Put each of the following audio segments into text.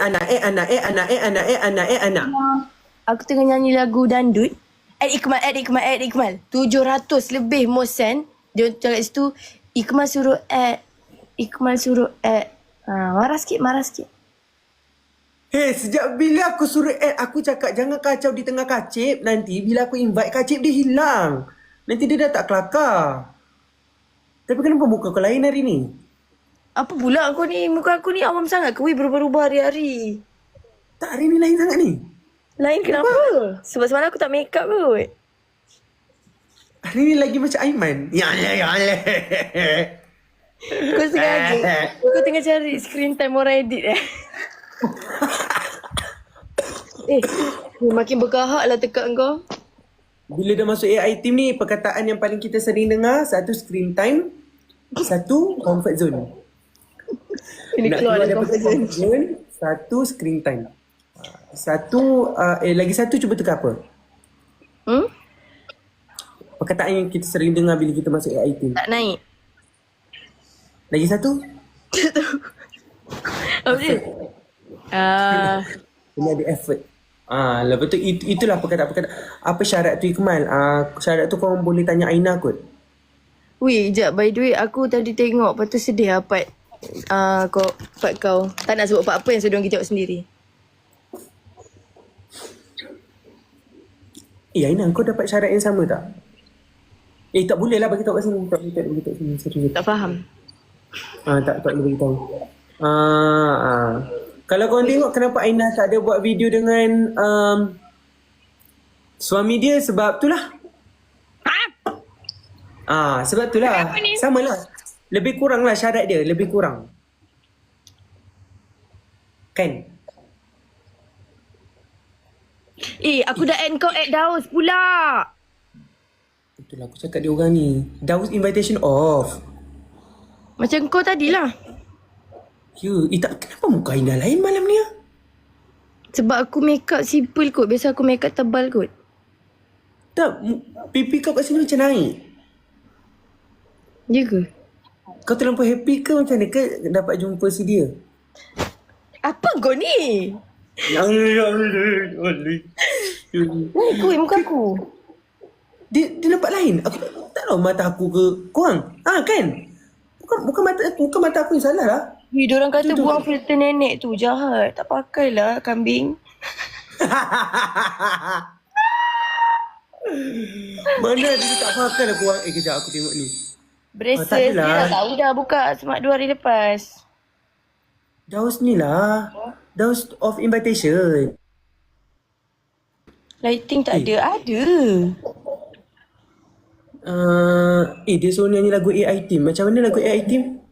anak. Aku tengah nyanyi lagu dandut. Ikmal. 700 lebih more send. Dia cakap situ, Ikmal suruh add. Marah sikit. Hey, sejak bila aku suruh add, aku cakap jangan kacau di tengah kacip. Nanti bila aku invite kacip dia hilang. Nanti dia dah tak kelakar. Tapi kenapa muka kau lain hari ni? Apa pula aku ni? Muka aku ni awam sangat ke? Berubah-ubah hari-hari. Tak, hari ni lain sangat ni. Lain kenapa? Sebab semalam aku tak make up kot. Hari ni lagi macam Aiman. Ya. Kau sengaja. Kau tengah cari screen time orang edit makin berkahak lah tekak kau. Bila dah masuk AI team ni, perkataan yang paling kita sering dengar, satu screen time, satu comfort zone. Ini Nak keluar dari daripada comfort zone, satu screen time. Lagi satu cuba tukar apa? Perkataan yang kita sering dengar bila kita masuk AI team. Tak naik. Lagi satu? Apa dia? Kena ada effort. Lepas tu itulah perkataan. Apa syarat tu, Ikmal? Syarat tu korang boleh tanya Aina kot. Weh, jap, by the way, aku tadi tengok, lepas tu sedih lah part kau. Tak nak sebut part apa yang sedang kita tengok sendiri. Aina, kau dapat syarat yang sama tak? Tak boleh lah bagi tahu kat sini. Tak boleh tahu sini. Serius. Tak faham. Tak boleh bagi tahu. Kalau korang tengok kenapa Aina tak ada buat video dengan suami dia, sebab tu lah. Sebab tu lah. Sama lah. Lebih kurang lah syarat dia. Lebih kurang. Kan? Aku dah end kau at Daus pula. Itulah aku cakap dia orang ni. Daus invitation off. Macam kau tadilah. Kenapa muka Aina lain malam ni? Sebab aku make up simple kot. Biasa aku make up tebal kot. Tak, pipi kau kat sini macam naik. Ya ke? Kau terlampau happy ke macam ni ke dapat jumpa si dia? Apa kau ni? Kuih muka aku. Dia nampak lain. Aku tak tahu mata aku ke korang. Kan? Bukan mata aku yang salah lah. Diorang kata buang filter nenek tu jahat. Tak pakailah kambing. Mana dia tak pakai lah korang. Kejap aku tengok ni. Braces dia dah tahu dah buka semak 2 hari lepas. Daus ni lah. Daus of invitation. Lighting tak ada. Ada. Dia suruh nyanyi lagu AI Team. Macam mana lagu AI Team?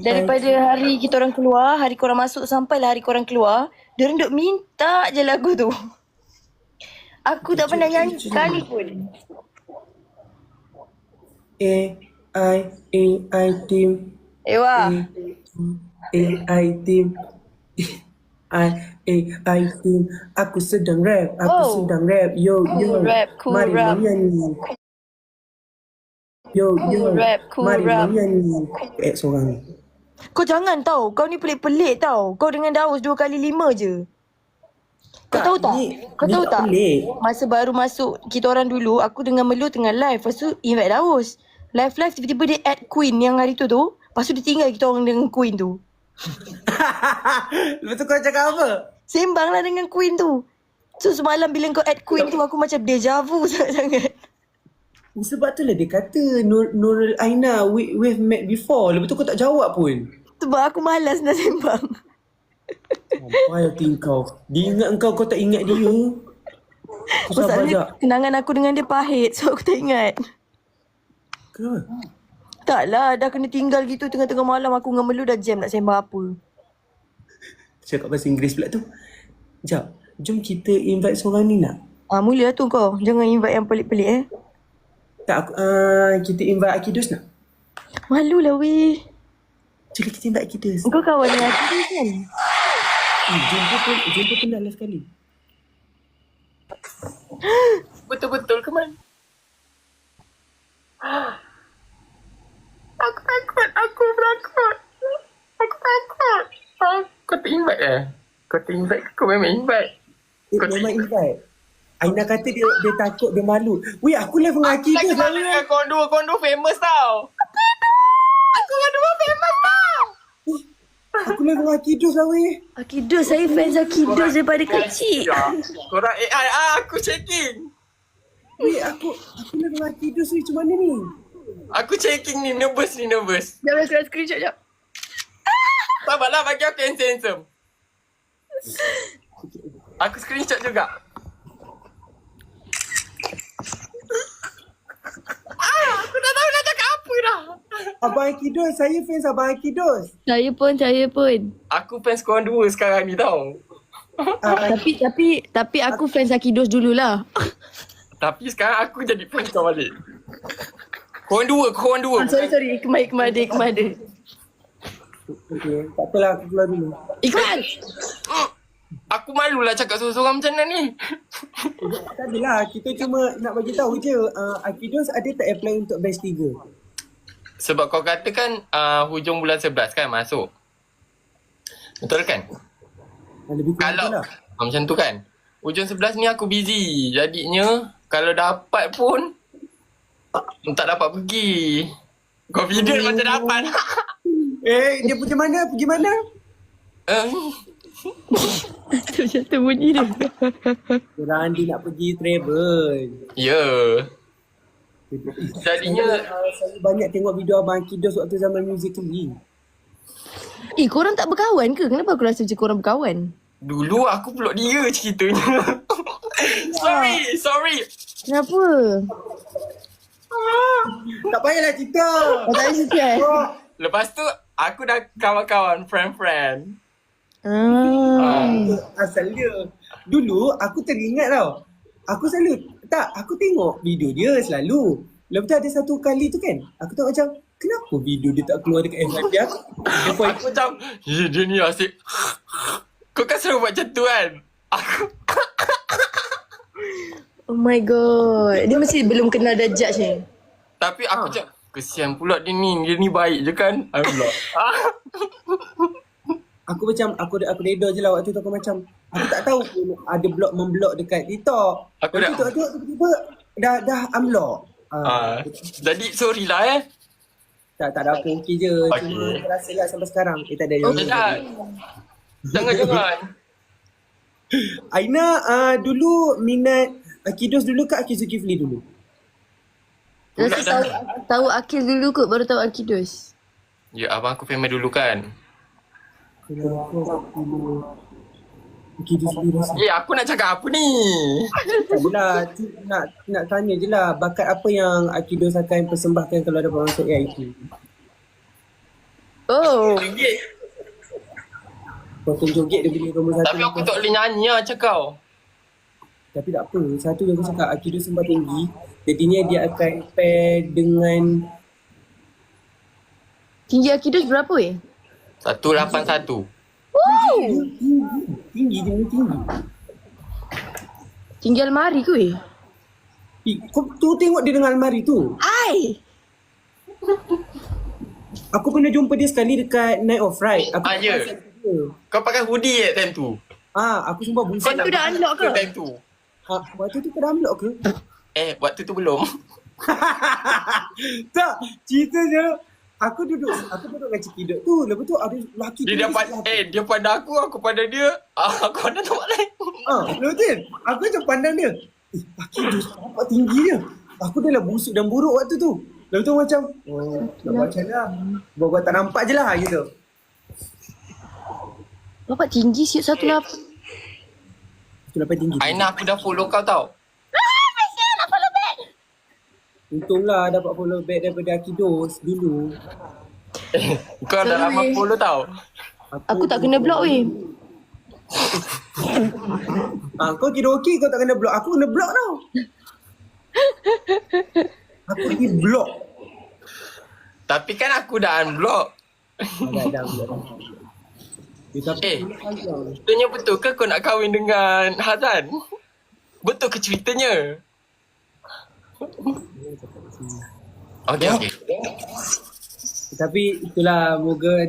Daripada hari kita orang keluar, hari korang masuk sampailah hari korang keluar, diorang duk minta je lagu tu. Aku tak pernah nyanyi sekali pun. AI Team. Wah. AI Team. AI Team. Aku sedang rap. Yo. Rap, cool Mari rap. menyanyi. Yo. Rap, cool Mari rap. menyanyi. Seorang ni. Kau jangan tau. Kau ni pelik-pelik tau. Kau dengan Daus 2 kali 5 je. Kau tahu tak? Kau tahu tak? Pelik. Masa baru masuk kita orang dulu, aku dengan Melu tengah live. Lepas tu invite Daus. Live tiba-tiba dia add Queen yang hari tu. Lepas tu dia tinggal kita orang dengan Queen tu. Lepas tu kau cakap apa? Sembang lah dengan Queen tu. So semalam bila kau add Queen tu, aku macam deja vu sangat-sangat. Sebab tu lah dia kata Nurul Aina, we've met before. Lepas tu kau tak jawab pun. Sebab aku malas nak sembang. Sampai hati kau. Dia ingat kau tak ingat dia. Kau sabar sekejap. Kenangan aku dengan dia pahit. So aku tak ingat. Kenapa? Taklah, dah kena tinggal gitu tengah-tengah malam. Aku dengan Melu dah jam nak sembang apa. Cakap bahasa Inggeris pula tu. Sekejap. Jom kita invite seorang ni nak. Mula tu kau. Jangan invite yang pelik-pelik Tak, kita invite Akidus nak. Malu lah weh. Cakap kita invite Akidus. Kau kawan dengan Akidus kan? Jumpa pun dah last kali. Betul-betul ke man? Aku takut. Aku takut. Kau tak invite Kau tak invite ke? Kau memang invite. Memang invite. Aina kata dia takut, dia malu. Weh, aku live dengan Aki Lagi tu. mana dengan korang dua famous tau. Aku dengan dua famous tau. Aku live dengan Aki tu lah weh. Akidos, saya fans Akidos daripada kecil. Korang AI aku checking. Weh, aku live dengan Aki tu weh. Macam mana ni? Aku checking ni, nervous. Jom aku nak screenshot jap. Sabarlah bagi aku handsome. Aku screenshot juga. Aku dah tahu nak cakap apa dah. Abang Akidos, saya fans Abang Akidos. Saya pun. Aku fans korang dua sekarang ni tau. Tapi aku fans Akidos dululah. Tapi sekarang aku jadi fans kau balik. Korang dua. Sorry. Kemada. Okay, tak apalah, aku keluar dulu. Iklan! Aku malulah cakap seorang-seorang macam mana ni. Tak adalah, kita cuma nak bagi tahu je. Akidos ada tak apply untuk batch 3? Sebab kau katakan hujung bulan 11 kan masuk. Betul kan? Lebih kurang Kalau tu lah. macam tu kan. Hujung 11 ni aku busy. Jadinya kalau dapat pun tak dapat pergi. Confident macam dapat. Dia pergi mana? Macam tu bunyi dia. Korang dia nak pergi travel. Ya. Jadinya Saya banyak tengok video Abang Akidos waktu zaman Musical.ly. Korang tak berkawan ke? Kenapa aku rasa macam korang berkawan? dulu aku peluk dia ceritanya. Sorry. Kenapa? Tak payahlah cerita. Tak payah cerita Lepas tu aku dah kawan-kawan, friend. Asal dia. Dulu aku teringat tau. Aku tengok video dia selalu. Lepas tu ada satu kali tu kan, aku tengok macam, kenapa video dia tak keluar dekat FYP aku? Aku macam, dia ni asyik. Kau kan selalu buat macam tu kan? Aku Oh my god. Dia masih belum kenal dah judge ni. Tapi aku macam, kesian pula dia ni baik je kan? Alhamdulillah. Aku macam, aku reda je lah waktu tu. Aku macam, aku tak tahu pun ada memblok dekat TikTok. Aku Lepas tu tengok tiba-tiba dah unblock. Jadi sorry lah Tak ada apa, okey je. Cuma aku rasa lah sampai sekarang. Tak ada. Jangan. Aina dulu minat Akidos dulu ke Aki Zulkifli dulu? Rasa tahu Akil dulu kot, baru tahu Akidos. Ya, abang aku famous dulu kan. Akidos dulu rasa. Aku nak cakap apa ni? Tak adalah, nak tanya je lah, bakat apa yang Akidos akan persembahkan kalau dapat masuk AIT? Oh. Potong joget dia punya nombor satu. Tapi aku tak boleh nyanyi lah cakap. Tapi tak apa, satu yang aku cakap, Akidos sembah tinggi. Jadinya dia akan pair dengan Tinggi Akidos berapa 181. tinggi. Tinggi almari ke Kau tu tengok dia dengan almari tu. Ai. Aku pernah jumpa dia sekali dekat Night of Ride. Aku Ya. Kau pakai hoodie time tu? aku sumpah bullshit. Time tu dah unlock ke? Time tu? Waktu tu kau dah unlock ke? Waktu tu belum. Tak, ceritanya aku duduk dengan Cikidot tu. Lepas tu ada lelaki Dia pandang aku pandang dia. Aku pandang tempat lain. Lepas tu aku macam pandang dia. Akidos nampak tinggi dia. Aku dah lah busuk dan buruk waktu tu. Lepas tu macam, nak buat macam mana? Buat tak nampak je lah gitu. Bapak tinggi siut 18. Itu dapat tinggi. Aina, aku dah follow kau tau. Untunglah dapat follow back daripada Akidos dulu. Kau dah lama follow tau. Aku tak kena block Kau kira okey kau tak kena block. Aku kena block tau. Aku pergi block. Tapi kan aku dah unblock. Dah block. Ceritanya betul ke kau nak kahwin dengan Hazan? Betul ke ceritanya? Okay. Tapi itulah, moga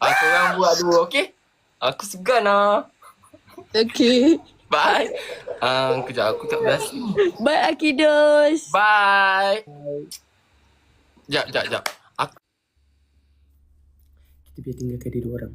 Aku orang buat dua, okey? Aku segan lah. Okay. Bye. Kejap aku tak biasa ni. Bye Akidos. Bye. Jap. kita biar tinggalkan dia dua orang.